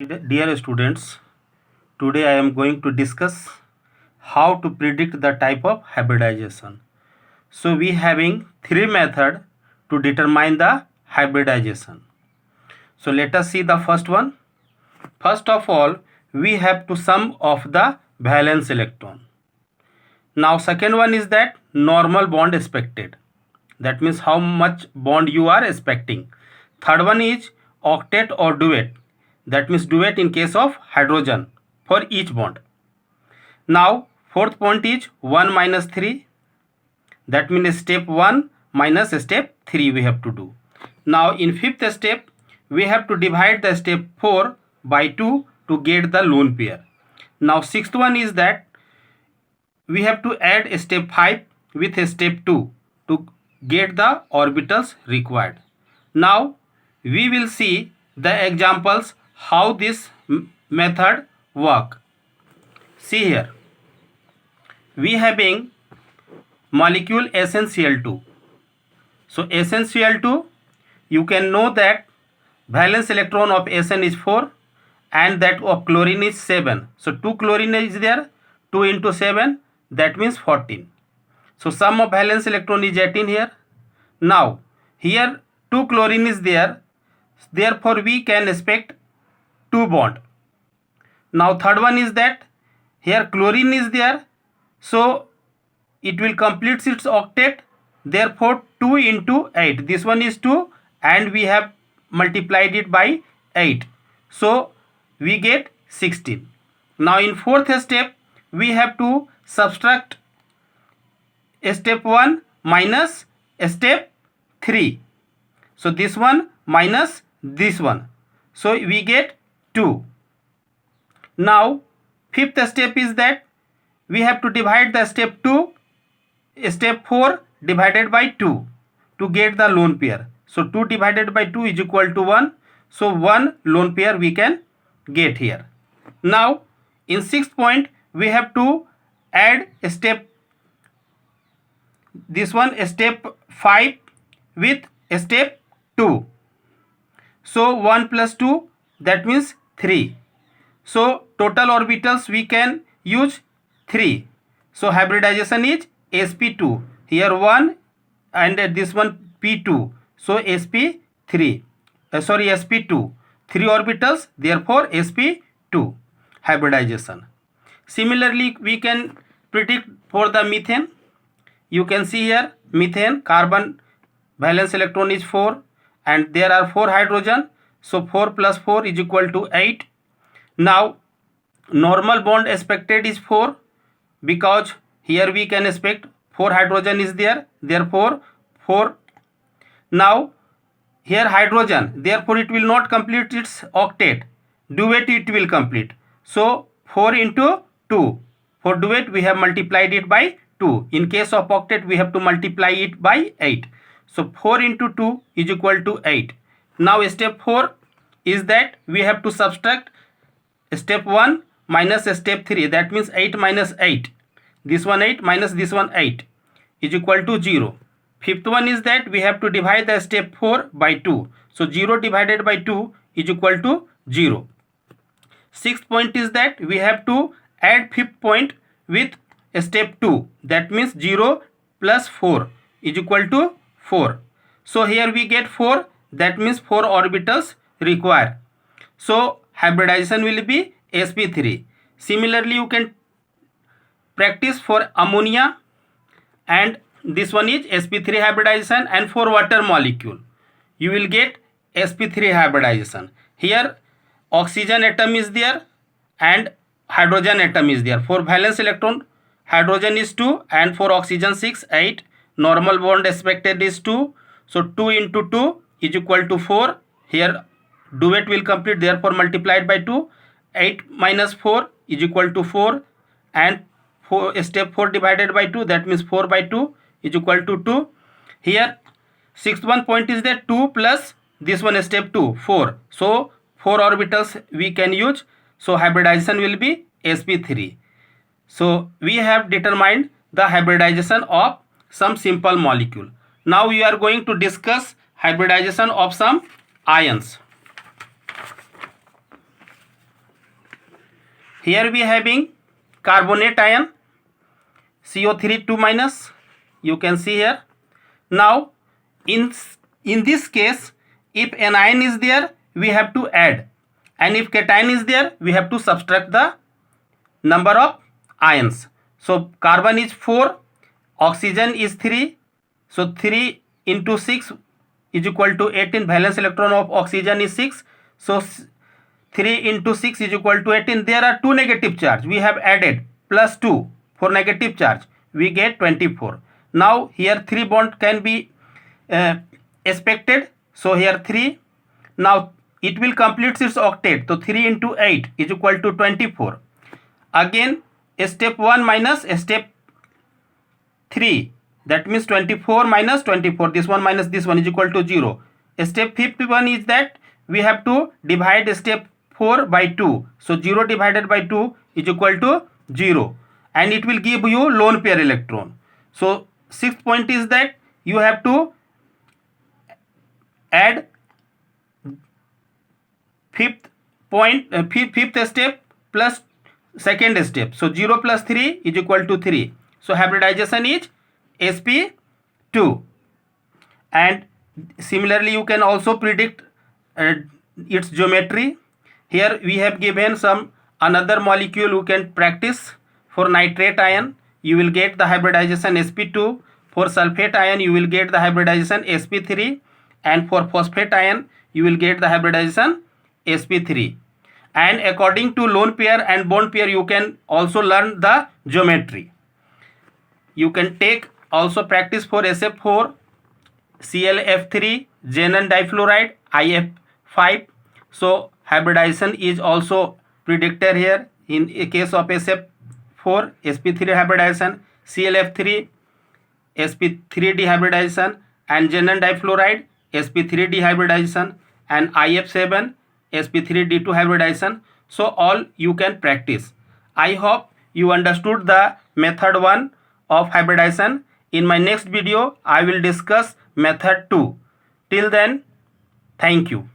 Dear students, today I am going to discuss how to predict the type of hybridization. So we having three method to determine the hybridization. So let us see the first one. First of all, we have to sum of the valence electron. Now second one is that normal bond expected. That means how much bond you are expecting. Third one is octet or duet. That means duet in case of hydrogen for each bond. Now fourth point is 1 minus 3. That means step 1 minus step 3 we have to do. Now in fifth step we have to divide the step 4 by 2 to get the lone pair. Now sixth one is that we have to add step 5 with step 2 to get the orbitals required. Now we will see the examples how this method work. See here, we having molecule SnCl2. So SnCl2, you can know that valence electron of Sn is 4 and that of chlorine is 7. So 2 chlorine is there, 2 into 7, that means 14. So sum of valence electron is 18 here. Now here 2 chlorine is there, therefore we can expect 2 bond. Now third one is that here chlorine is there, so it will complete its octet, therefore 2 into 8, this one is 2 and we have multiplied it by 8, so we get 16. Now in fourth step we have to subtract step 1 minus step 3, so this one minus this one, so we get 2. Now fifth step is that we have to divide the step 2 step 4 divided by 2 to get the lone pair. So 2 divided by 2 is equal to 1, so 1 lone pair we can get here. Now in sixth point we have to add step this one step 5 with step 2, so 1 plus 2, that means 3. So total orbitals we can use 3. So hybridization is sp2. Here 1 and this one p2. So sp3. sp2. 3 orbitals, therefore sp2 hybridization. Similarly, we can predict for the methane. You can see here methane carbon valence electron is 4 and there are 4 hydrogen. So 4 plus 4 is equal to 8. Now normal bond expected is 4 because here we can expect 4 hydrogen is there, therefore 4. Now here hydrogen, therefore it will not complete its octet, duet it will complete, so 4 into 2. For duet we have multiplied it by 2. In case of octet we have to multiply it by 8, so 4 into 2 is equal to 8. Now step 4 is that we have to subtract step 1 minus step 3, that means 8 minus 8, this one 8 minus this one 8 is equal to 0. Fifth one is that we have to divide the step 4 by 2, so 0 divided by 2 is equal to 0. Sixth point is that we have to add fifth point with step 2, that means 0 plus 4 is equal to 4. So here we get 4, that means 4 orbitals required. So hybridization will be sp3. Similarly, you can practice for ammonia, and this one is sp3 hybridization, and for water molecule you will get sp3 hybridization. Here oxygen atom is there and hydrogen atom is there. For valence electron hydrogen is 2 and for oxygen 6, 8. Normal bond expected is 2, so 2 into 2 is equal to 4. Here duet will complete, therefore multiplied by 2. 8 minus 4 is equal to 4 and step 4 divided by 2, that means 4 by 2 is equal to 2. Here sixth one point is that 2 plus this one step 2, 4. So 4 orbitals we can use, so hybridization will be sp3. So we have determined the hybridization of some simple molecule. Now we are going to discuss hybridization of some ions. here we having carbonate ion, CO3 2 minus, you can see here. Now in this case, if anion is there, we have to add, and if cation is there, we have to subtract the number of ions. So carbon is 4, oxygen is 3, so 3 into 6 is equal to 18. Valence electron of oxygen is 6, so 3 into 6 is equal to 18. There are two negative charge, we have added plus 2 for negative charge, we get 24. Now here 3 bond can be expected, so here 3. Now it will complete its octet, so 3 into 8 is equal to 24. Again step 1 minus step 3, that means 24 minus 24, this one minus this one is equal to 0. Step 51 is that we have to divide step 4 by 2, so 0 divided by 2 is equal to 0, and it will give you lone pair electron. So sixth point is that you have to add fifth step plus second step, so 0 plus 3 is equal to 3, so hybridization is sp2. And similarly you can also predict its geometry. Here we have given some another molecule you can practice. For nitrate ion you will get the hybridization sp2, for sulfate ion you will get the hybridization sp3, and for phosphate ion you will get the hybridization sp3. And according to lone pair and bond pair you can also learn the geometry. You can take also practice for SF4, ClF3, xenon difluoride, IF5. So hybridization is also predicted here. In a case of SF4, sp3 hybridization, ClF3 sp3 dehybridization, and xenon difluoride sp3 dehybridization, and IF7 sp3 d2 hybridization. So all you can practice. I hope you understood the method 1 of hybridization. In my next video I will discuss method 2. Till then, thank you.